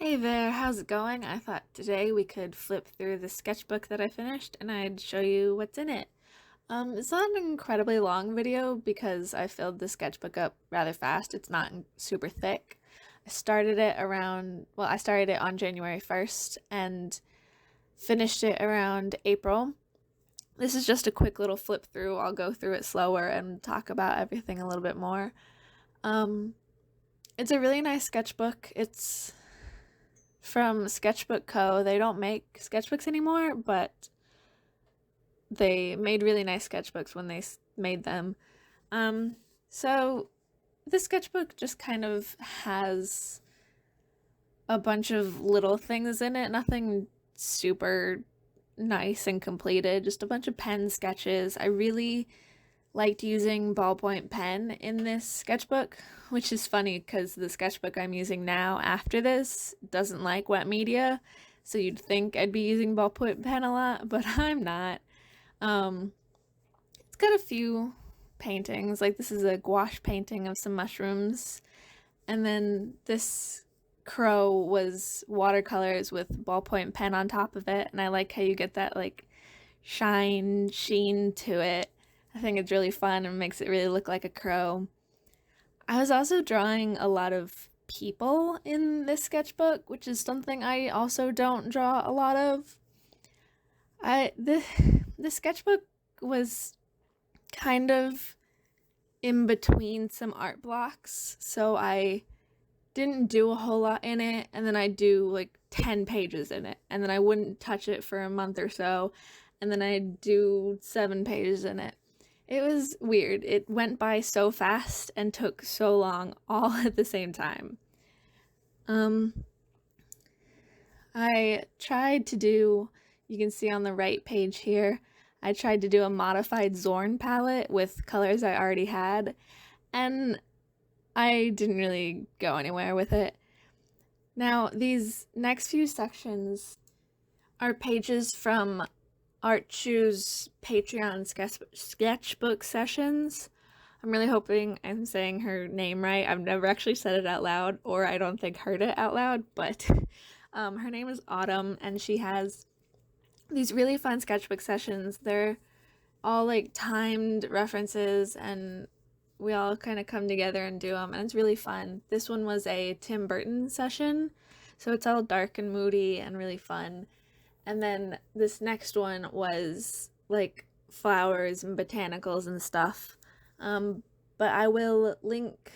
Hey there, how's it going? I thought today we could flip through the sketchbook that I finished and I'd show you what's in it. It's not an incredibly long video because I filled the sketchbook up rather fast. It's not super thick. I started it on January 1st and finished it around April. This is just a quick little flip through. I'll go through it slower and talk about everything a little bit more. Um, it's a really nice sketchbook. It's from Sketchbook Co. They don't make sketchbooks anymore, but they made really nice sketchbooks when they made them. So this sketchbook just kind of has a bunch of little things in it, nothing super nice and completed, just a bunch of pen sketches. I really liked using ballpoint pen in this sketchbook, which is funny because the sketchbook I'm using now after this doesn't like wet media, so you'd think I'd be using ballpoint pen a lot, but I'm not. It's got a few paintings, like this is a gouache painting of some mushrooms, and then this crow was watercolors with ballpoint pen on top of it, and I like how you get that like sheen to it. I think it's really fun and makes it really look like a crow. I was also drawing a lot of people in this sketchbook, which is something I also don't draw a lot of. The sketchbook was kind of in between some art blocks, so I didn't do a whole lot in it, and then I'd do like 10 pages in it, and then I wouldn't touch it for a month or so, and then I'd do 7 pages in it. It was weird. It went by so fast and took so long all at the same time. Um, I tried to do, you can see on the right page here, I tried to do a modified Zorn palette with colors I already had, and I didn't really go anywhere with it. Now, these next few sections are pages from Art Chew's Patreon sketchbook sessions. I'm really hoping I'm saying her name right. I've never actually said it out loud, or I don't think heard it out loud, but her name is Autumn, and she has these really fun sketchbook sessions. They're all like timed references, and we all kind of come together and do them, and it's really fun. This one was a Tim Burton session, so it's all dark and moody and really fun. And then this next one was like flowers and botanicals and stuff. But I will link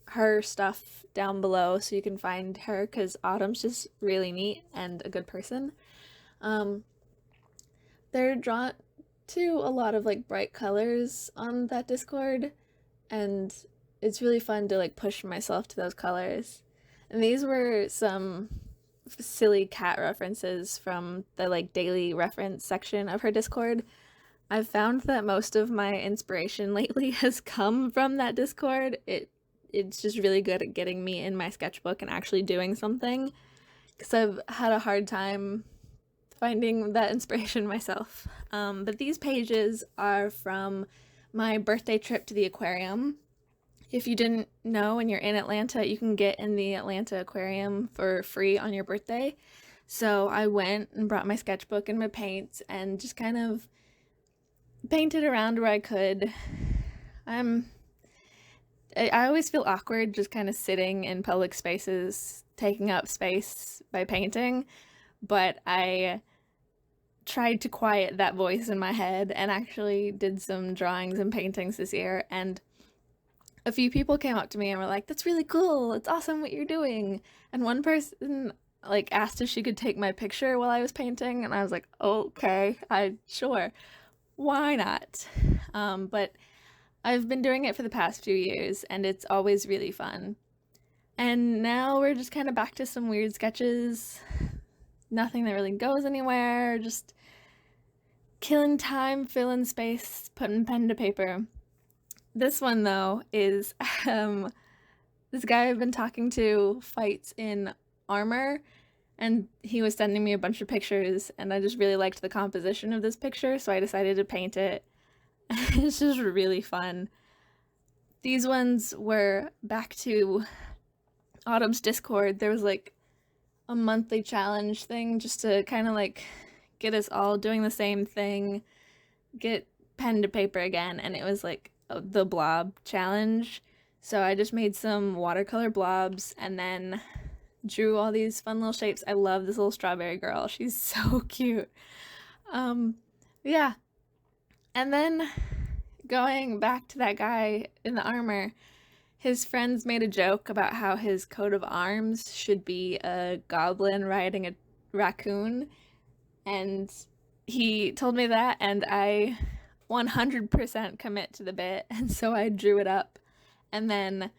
her stuff down below so you can find her because Autumn's just really neat and a good person. They're drawn to a lot of like bright colors on that Discord, and it's really fun to like push myself to those colors. And these were some silly cat references from the like daily reference section of her Discord. I've found that most of my inspiration lately has come from that Discord. It's just really good at getting me in my sketchbook and actually doing something because I've had a hard time finding that inspiration myself. But these pages are from my birthday trip to the aquarium. If you didn't know and you're in Atlanta, you can get in the Atlanta Aquarium for free on your birthday. So I went and brought my sketchbook and my paints and just kind of painted around where I could. I always feel awkward just kind of sitting in public spaces, taking up space by painting, but I tried to quiet that voice in my head and actually did some drawings and paintings this year, and a few people came up to me and were like, "That's really cool. It's awesome what you're doing." And one person like asked if she could take my picture while I was painting, and I was like, "Okay, sure. Why not?" But I've been doing it for the past few years and it's always really fun. And now we're just kind of back to some weird sketches. Nothing that really goes anywhere, just killing time, filling space, putting pen to paper. This one, though, is this guy I've been talking to fights in armor, and he was sending me a bunch of pictures, and I just really liked the composition of this picture, so I decided to paint it. It's just really fun. These ones were back to Autumn's Discord. There was like a monthly challenge thing just to kind of like get us all doing the same thing, get pen to paper again, and it was like the blob challenge. So I just made some watercolor blobs and then drew all these fun little shapes. I love this little strawberry girl. She's so cute. Um, yeah. And then going back to that guy in the armor, his friends made a joke about how his coat of arms should be a goblin riding a raccoon, and he told me that, and I 100% commit to the bit, and so I drew it up and then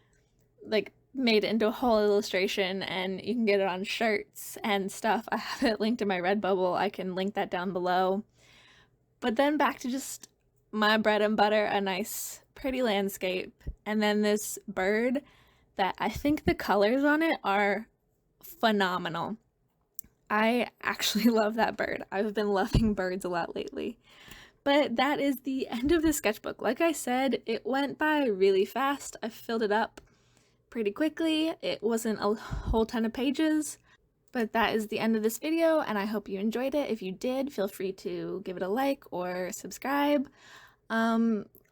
like made it into a whole illustration, and you can get it on shirts and stuff. I have it linked in my Redbubble. I can link that down below. But then back to just my bread and butter, a nice pretty landscape, and then this bird that I think the colors on it are phenomenal. I actually love that bird. I've been loving birds a lot lately. But that is the end of the sketchbook. Like I said, it went by really fast. I filled it up pretty quickly. It wasn't a whole ton of pages, but that is the end of this video, and I hope you enjoyed it. If you did, feel free to give it a like or subscribe.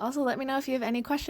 Also, let me know if you have any questions.